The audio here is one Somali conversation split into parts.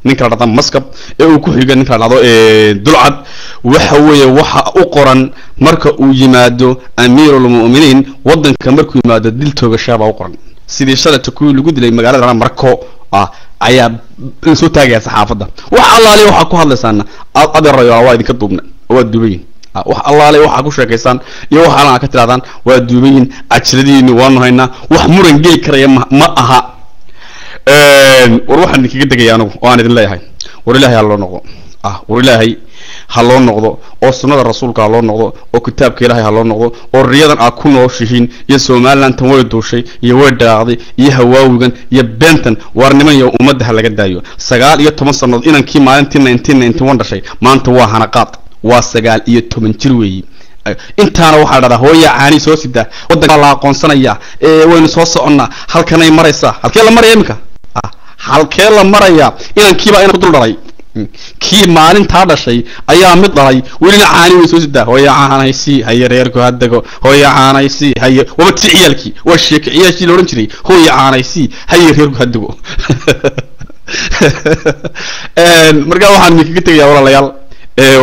ninka la dhada maskab uu ku xiga ninka la dhado dulcad waxa weeye waxa u qoran marka uu yimaado amiirul mu'miniin wadanka markuu yimaado dil toogasho baa u qoran sidii shalata ku lagu dilay magaalada Marko ayaa soo taagaya saxaafada wax allaale waxa ku hadlaysan adeerayo waa idinka duubna waa duubayn wax allaale waxa ku sheekaysan iyo waxa aan ka tiraadaan waa duubayn ajradiina waan haynaa wax muran geli karaya ma aha war waxaan idinkaga degay anigu oo aan idin leeyahay war ilaahay loo noqdo war ilaahay ha loo noqdo oo sunnada rasuulka ha loo noqdo oo kitaabka ilaahay ha loo noqdo oo riyadan aad ku nooshihiin iyo Soomaaliland tan way dooshay iyo way dhaaqday iyo hawaawigan iyo bentan warniman iyo ummadda laga daayo 19 sanadood inankii maalintii 1991 dhashay maanta waa hanaqaad waa 19 jir weeyii intaana waxa dhada hooyo caani soo sida wadanka la aqoonsanaya waynu soo soconnaa halkan ay maraysaa halkee la maraya imika halkee la maraya inankiiba inaan dul dhalay kii maalinta dhashay ayaa mid dhalay welina caani way soo sidaa hooyo caanaysi haye reerku hadago hooyo caanaysi haye waba ticiyalki waa sheekiyaashi looran jiray hooyo caanaysi haye reerku hadago marka waxaan idinkaga tagayaa walaalayaal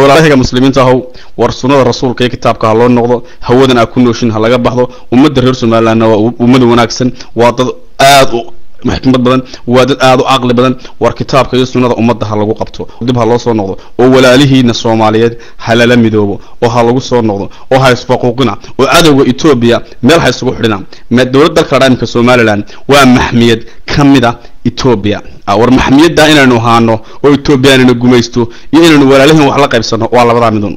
walaalaha muslimiinta ah war sunnada rasuulka ee kitaabka ha loo noqdo hawadan aad ku nooshin ha laga baxdo ummadda reer Soomaaliland waa ummad wanaagsan waa dad aad u maxkamad badan waa dad aad u aqli badan war kitaabka iyo sunnada ummadda ha lagu qabto dib ha loo soo noqdo oo walaalihiina Soomaaliyeed halala midoobo oo ha lagu soo noqdo oo ha isfaquuqina oo cadawga Ethiopia meel ha isugu xidhina ma dawladda dalka dhaqanka Soomaaliland waa maxmiyad kamida Ethiopia war maxmiyada inaanu haano oo Ethiopia inaanu gumaysto iyo inaanu walaalihiin wax la qaybsano waa labada midun